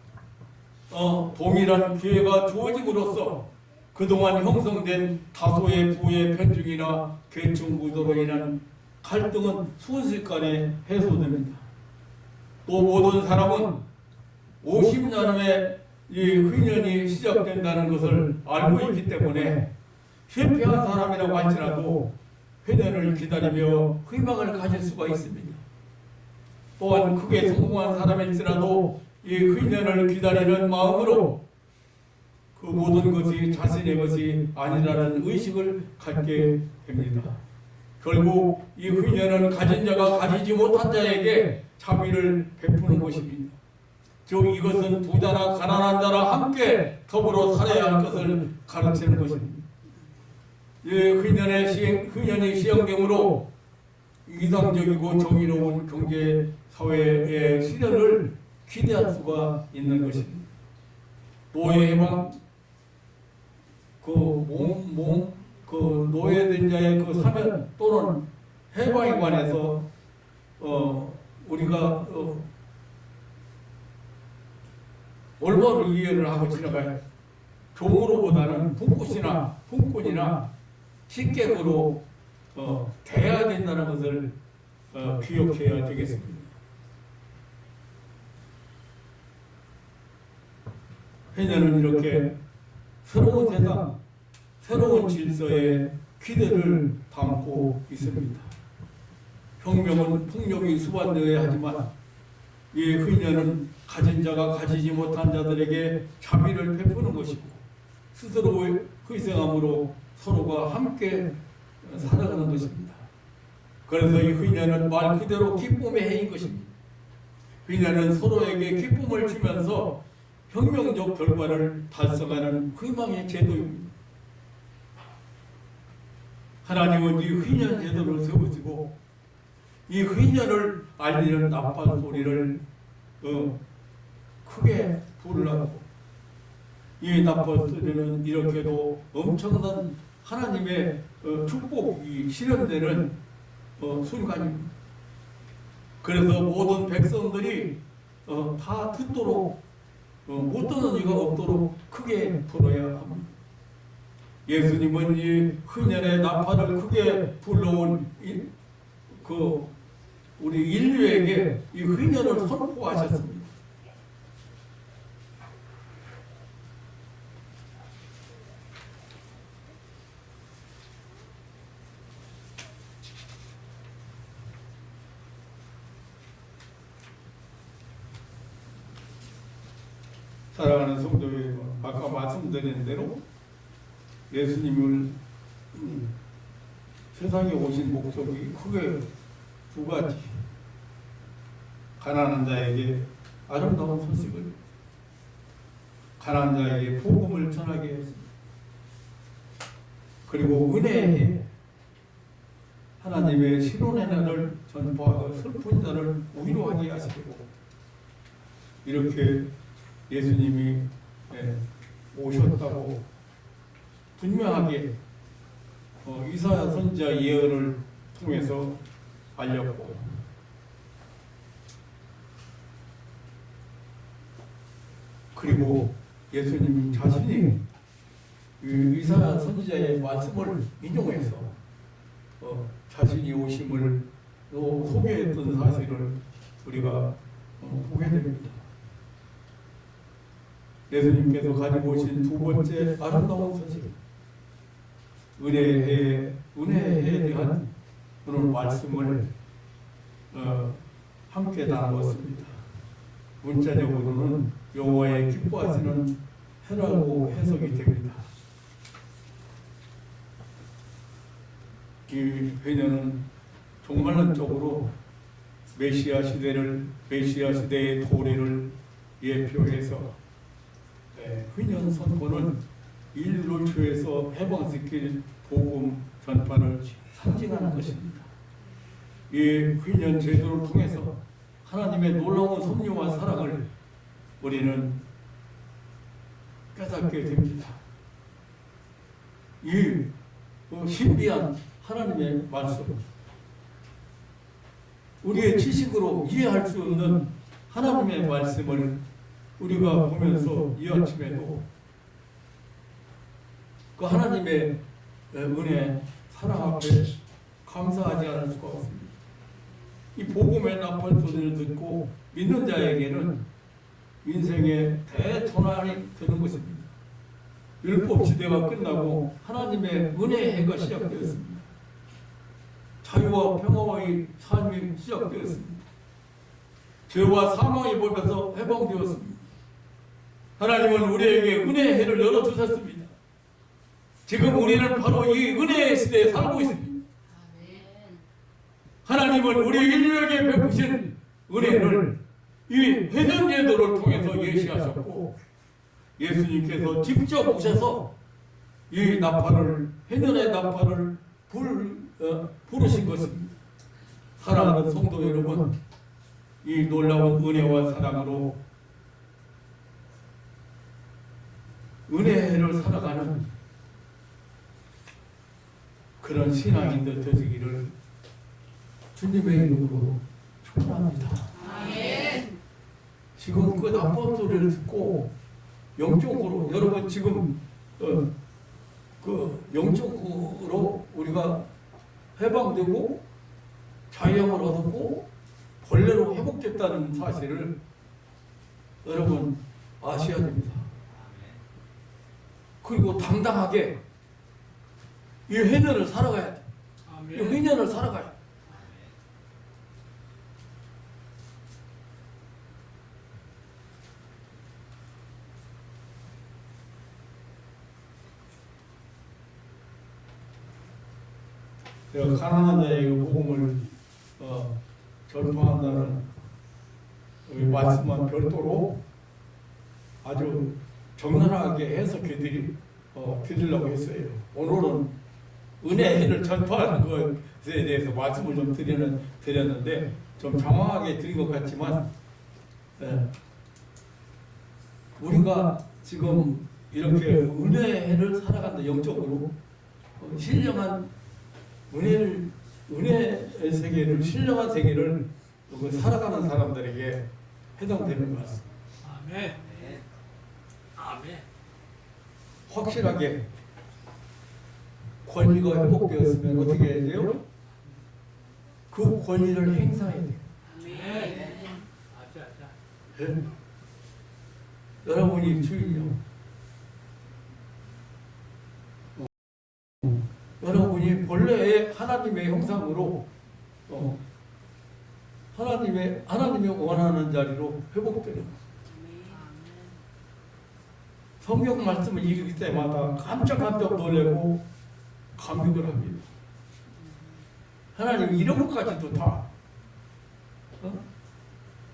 동일한 기회가 주어짐으로써 그동안 형성된 다소의 부의 편중이나 계층 구조로 인한 갈등은 순식간에 해소됩니다. 또 모든 사람은 50년 후에 이 휘년이 시작된다는 것을 알고 있기 때문에 실패한 사람이라고 할지라도 휘년을 기다리며 희망을 가질 수가 있습니다. 또한 크게 성공한 사람일지라도 이 휘년을 기다리는 마음으로 그 모든 것이 자신의 것이 아니라는 의식을 갖게 됩니다. 결국 이 의녀는 가진 자가 가지지 못한 자에게 자비를 베푸는 것입니다. 즉 이것은 부자나 가난한 자라 함께 더불어 살아야 할 것을 가르치는 것입니다. 이 의년이 시행됨으로 이상적이고 정의로운 경제 사회의 실현을 기대할 수가 있는 것입니다. 노예 해방, 그 노예된 자의 그 사면 또는 해방에 관해서 우리가 올바로 이해를 하고 지나가야 종으로보다는 품꾼이나 식객으로 대해야 된다는 것을 기억해야 되겠습니다. 해녀는 이렇게 새로운 세상, 새로운 질서에 기대를 담고 있습니다. 혁명은 폭력이 수반되어야 하지만 이 의녀는 가진 자가 가지지 못한 자들에게 자비를 베푸는 것이고 스스로의 희생함으로 서로가 함께 살아가는 것입니다. 그래서 이 의녀는 말 그대로 기쁨의 해인 것입니다. 의녀는 서로에게 기쁨을 주면서 혁명적 결과를 달성하는 희망의 제도입니다. 하나님은 이 의년 제도를 세우시고 이 의년을 알리는 나팔 소리를 크게 부르라고. 이 나팔 소리는 이렇게도 엄청난 하나님의 축복이 실현되는 순간입니다. 그래서 모든 백성들이 다 듣도록 못 듣는 이가 없도록 크게 불어야 합니다. 예수님은 이 흔연의 나팔을 크게 불러온 우리 인류에게 이 흔연을 선포하셨습니다. 사랑하는 성도 여러분, 아까 말씀드린 대로 예수님을 세상에 오신 목적이 크게 두 가지. 가난한 자에게 아름다운 소식을, 가난한 자에게 복음을 전하게 했습니다. 그리고 은혜에 하나님의 신혼의 날을 전파하고 슬픈 자를 위로하게 하시고, 이렇게 예수님이 오셨다고 분명하게 이사야 선지자 예언을 통해서 알렸고, 그리고 예수님 자신이 이사야 선지자의 말씀을 인용해서 자신이 오심을 소개했던 사실을 우리가 보게 됩니다. 예수님께서 가지고 오신 두 번째 아름다운 소식, 은혜에 대한 오늘 말씀을 함께 나누었습니다. 문자적으로는 여호와의 기뻐하시는 해라고 해석이 됩니다. 이 회녀는 종말론적으로 메시아 시대의 도래를 예표해서 회년 선포는 인류를 죄에서 해방시킬 복음 전파를 상징하는 것입니다. 이 회년 제도를 통해서 하나님의 놀라운 섭리와 사랑을 우리는 깨닫게 됩니다. 이 신비한 하나님의 말씀, 우리의 지식으로 이해할 수 없는 하나님의 말씀을 우리가 보면서 이 아침에도 그 하나님의 은혜, 사랑 앞에 감사하지 않을 수가 없습니다. 이 복음의 나팔 소리를 듣고 믿는 자에게는 인생의 대전환이 되는 것입니다. 율법 시대가 끝나고 하나님의 은혜의 해가 시작되었습니다. 자유와 평화의 삶이 시작되었습니다. 죄와 사망의 법에서 해방되었습니다. 하나님은 우리에게 은혜의 해를 열어주셨습니다. 지금 우리는 바로 이 은혜의 시대에 살고 있습니다. 하나님은 우리 인류에게 베푸신 은혜를 이 회전제도를 통해서 예시하셨고 예수님께서 직접 오셔서 이 나팔을 회전의 나팔을 부르신 것입니다. 사랑하는 성도 여러분, 이 놀라운 은혜와 사랑으로 은혜를 살아가는 그런 신앙인들 되시기를 주님의 이름으로 축원합니다. 지금 그 나쁜 소리를 듣고 영적으로 여러분 지금 그 영적으로 우리가 해방되고 자유함을 얻었고 본래로 회복됐다는 사실을 여러분 아셔야 됩니다. 그리고 당당하게 이 회년을 살아가야 돼. 이 회년을 살아가야 돼. 내가 가난한 자에게 복음을 전파한다는 이 말씀만 별도로 아주 적나라하게 해석해 드리려고 했어요. 오늘은 은혜를 전파하는 것에 대해서 말씀을 좀 드렸는데 좀 장황하게 드린 것 같지만 우리가 지금 이렇게 은혜를 살아간다 영적으로 신령한 은혜의 세계를 신령한 세계를 살아가는 사람들에게 해당되는 것 같습니다. 아멘. 아멘. 확실하게 권리가 회복되었으면 어떻게 해야 돼요? 그 권리를 행사해야 돼요. 아멘. 아자. 네? 여러분이 주인이요. 여러분이 본래의 하나님의 형상으로 하나님이 원하는 자리로 회복되는 거예요. 성경 말씀을 읽을 때마다 깜짝깜짝 놀라고 감격을 합니다. 하나님이 이런 것까지도 다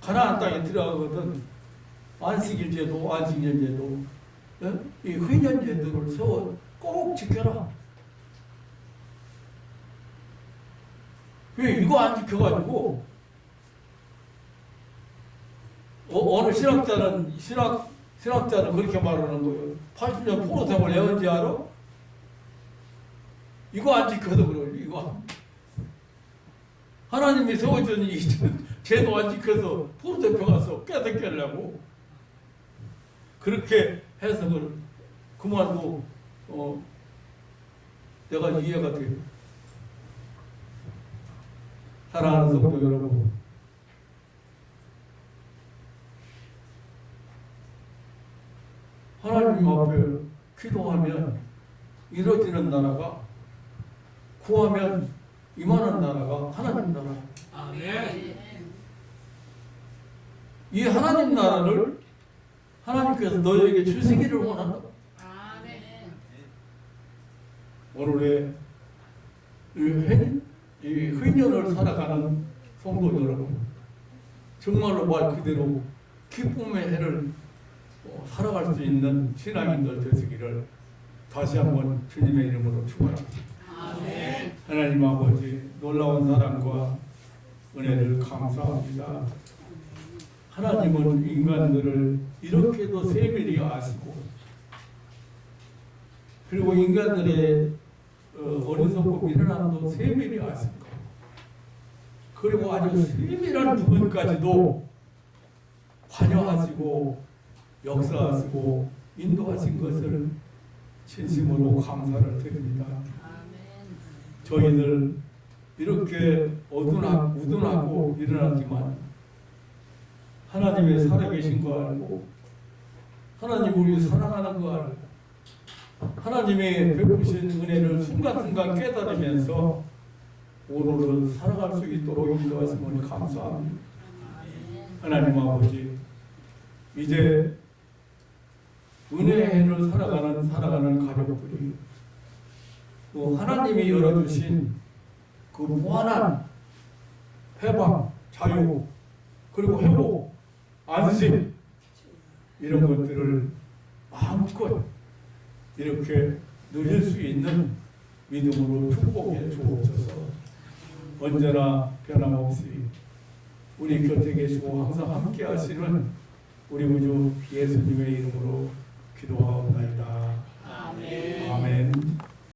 가나안 땅에 들어가거든 안식일 제도, 안식년 제도, 이 회년 제도를 세워 꼭 지켜라. 왜 이거 안 지켜가지고 어느 신학자는 그렇게 말하는 거예요. 80년 포로생활 왜 언제 알아? 이거 안 지켜서 그래요. 이거 하나님이 세워준 이 제도 안 지켜서 포로대표 가서 깨닫게 하려고 그렇게 해석을 그만도 내가 이해가 돼요. 사랑하는 성도 여러분, 하나님 앞에 기도하면 이루어지는 나라가, 구하면 임하는 나라가 하나님 나라예요. 아멘. 이 하나님 나라를 하나님께서 너희에게 주시기를 원한다. 아멘. 오늘의 이 회년을 살아가는 성도 여러분, 정말로 말 그대로 기쁨의 해를 살아갈 수 있는 신앙인들 되시기를 다시 한번 주님의 이름으로 축원합니다. 아멘. 하나님 아버지 놀라운 사랑과 은혜를 감사합니다. 하나님은 인간들을 이렇게도 세밀히 아시고 그리고 인간들의 어리석고 미련함도 세밀히 아십니다. 그리고 아주 세밀한 부분까지도 관여하시고 역사하시고 인도하신 것을 진심으로 감사를 드립니다. 저희들 이렇게 우둔하고 일어났지만 하나님의 살아계신 거 알고 하나님 우리 사랑하는 거 알고 하나님의 베푸신 은혜를 순간순간 깨달으면서 오늘은 살아갈 수 있도록 인도하심을 감사합니다. 하나님 아버지, 이제 은혜의 해를 살아가는 가족들이 또 하나님이 열어주신 그 무한한 해방, 자유, 그리고 회복, 안심 이런 것들을 마음껏 이렇게 누릴 수 있는 믿음으로 축복해 주옵소서. 언제나 변함없이 우리 곁에 계시고 항상 함께 하시는 우리 구주 예수님의 이름으로 기도하옵나이다. 아멘. 아멘.